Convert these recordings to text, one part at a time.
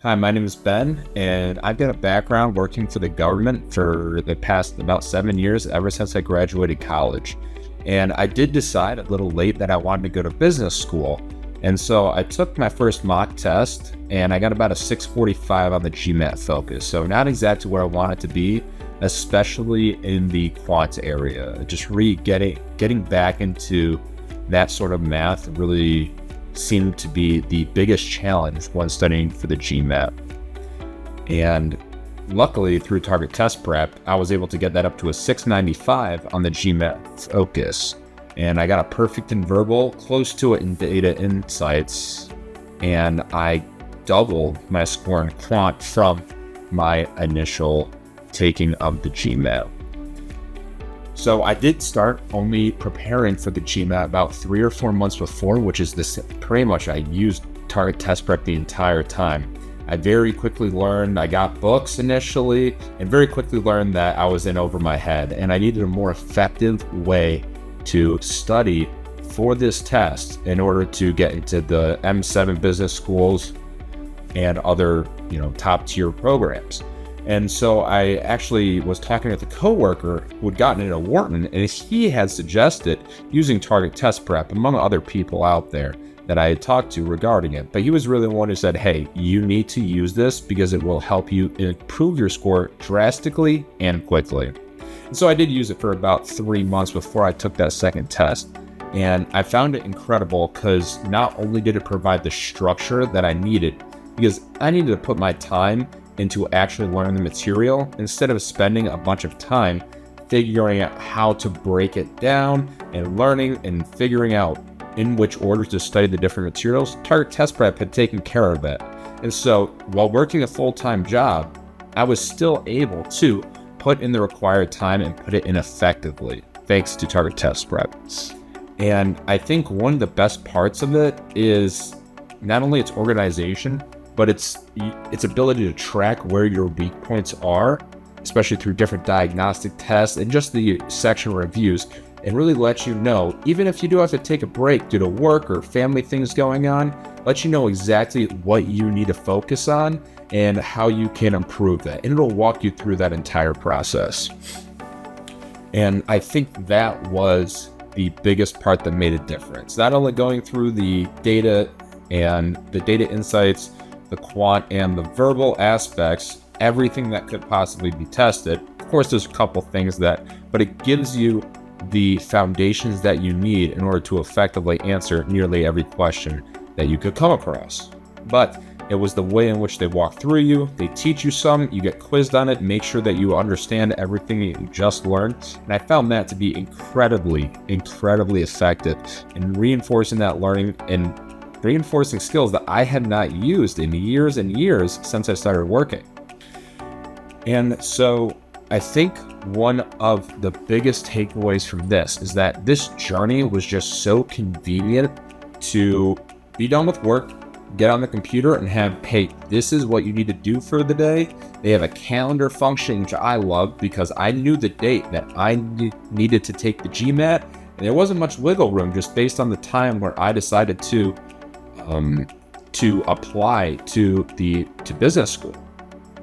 Hi, my name is Ben, and I've got a background working for the government for the past about 7 years, ever since I graduated college. And I did decide a little late that I wanted to go to business school. And so I took my first mock test, and I got about a 645 on the GMAT focus. So not exactly where I wanted to be, especially in the quant area. Just getting back into that sort of math really seemed to be the biggest challenge when studying for the GMAT. And luckily, through Target Test Prep, I was able to get that up to a 695 on the GMAT focus. And I got a perfect in verbal, close to it in data insights, and I doubled my score in quant from my initial taking of the GMAT. So I did start only preparing for the GMAT about 3 or 4 months before, which is pretty much I used Target Test Prep the entire time. I very quickly learned, I got books initially, and very quickly learned that I was in over my head, and I needed a more effective way to study for this test in order to get into the M7 business schools and other, top tier programs. And so I actually was talking with a coworker who had gotten into Wharton, and he had suggested using Target Test Prep among other people out there that I had talked to regarding it. But he was really the one who said, hey, you need to use this because it will help you improve your score drastically and quickly. And so I did use it for about 3 months before I took that second test. And I found it incredible because not only did it provide the structure that I needed, because I needed to put my time into actually learning the material instead of spending a bunch of time figuring out how to break it down and learning and figuring out in which order to study the different materials. Target Test Prep had taken care of it. And so while working a full-time job, I was still able to put in the required time and put it in effectively, thanks to Target Test Prep. And I think one of the best parts of it is not only its organization, but its ability to track where your weak points are, especially through different diagnostic tests and just the section reviews, and really let you know, even if you do have to take a break due to work or family things going on, let you know exactly what you need to focus on and how you can improve that. And it'll walk you through that entire process. And I think that was the biggest part that made a difference. Not only going through the data and the data insights, the quant and the verbal aspects, everything that could possibly be tested. Of course, there's a couple things but it gives you the foundations that you need in order to effectively answer nearly every question that you could come across. But it was the way in which they walk through you, they teach you some, you get quizzed on it, make sure that you understand everything that you just learned. And I found that to be incredibly effective in reinforcing that learning and reinforcing skills that I had not used in years and years since I started working. And so I think one of the biggest takeaways from this is that this journey was just so convenient to be done with work, get on the computer and have, hey, this is what you need to do for the day. They have a calendar function, which I love because I knew the date that I needed to take the GMAT, and there wasn't much wiggle room just based on the time where I decided to apply to business school.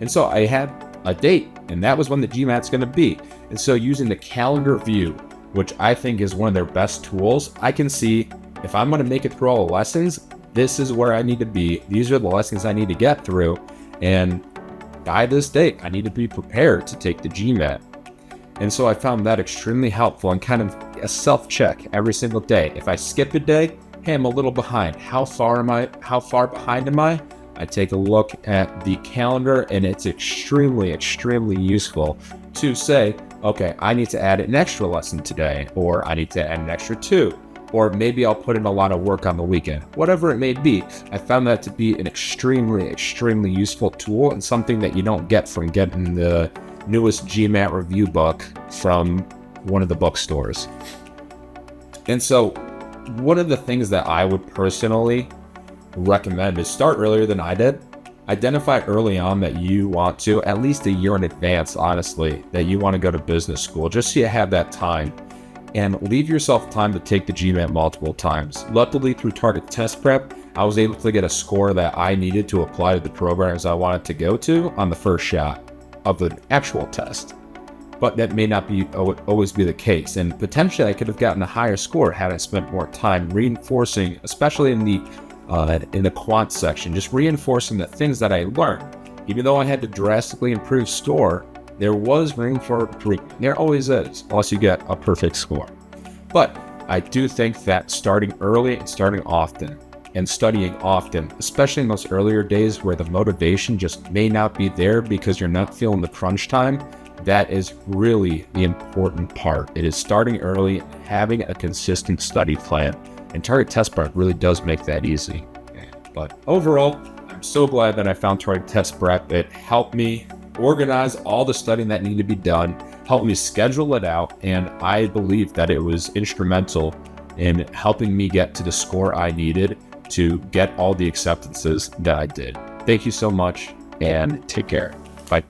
And so I had a date, and that was when the GMAT's going to be. And so using the calendar view, which I think is one of their best tools, I can see if I'm going to make it through all the lessons, this is where I need to be. These are the lessons I need to get through. And by this date, I need to be prepared to take the GMAT. And so I found that extremely helpful and kind of a self-check every single day. If I skip a day, hey, I'm a little behind. How far behind am I? I take a look at the calendar, and it's extremely useful to say, okay, I need to add an extra lesson today, or I need to add an extra 2, or maybe I'll put in a lot of work on the weekend. Whatever it may be, I found that to be an extremely useful tool and something that you don't get from getting the newest GMAT review book from one of the bookstores. And so one of the things that I would personally recommend is start earlier than I did. Identify early on that you want to, at least a year in advance, honestly, that you want to go to business school, just so you have that time. And leave yourself time to take the GMAT multiple times. Luckily, through Target Test Prep, I was able to get a score that I needed to apply to the programs I wanted to go to on the first shot of the actual test. But that may not be always be the case. And potentially I could have gotten a higher score had I spent more time reinforcing, especially in the quant section, just reinforcing the things that I learned. Even though I had to drastically improve score, there was room for improvement. There always is, unless you get a perfect score. But I do think that starting early and starting often and studying often, especially in those earlier days where the motivation just may not be there because you're not feeling the crunch time, that is really the important part. It is starting early and having a consistent study plan. And Target Test Prep really does make that easy. But overall, I'm so glad that I found Target Test Prep. It helped me organize all the studying that needed to be done, helped me schedule it out, and I believe that it was instrumental in helping me get to the score I needed to get all the acceptances that I did. Thank you so much, and take care. Bye.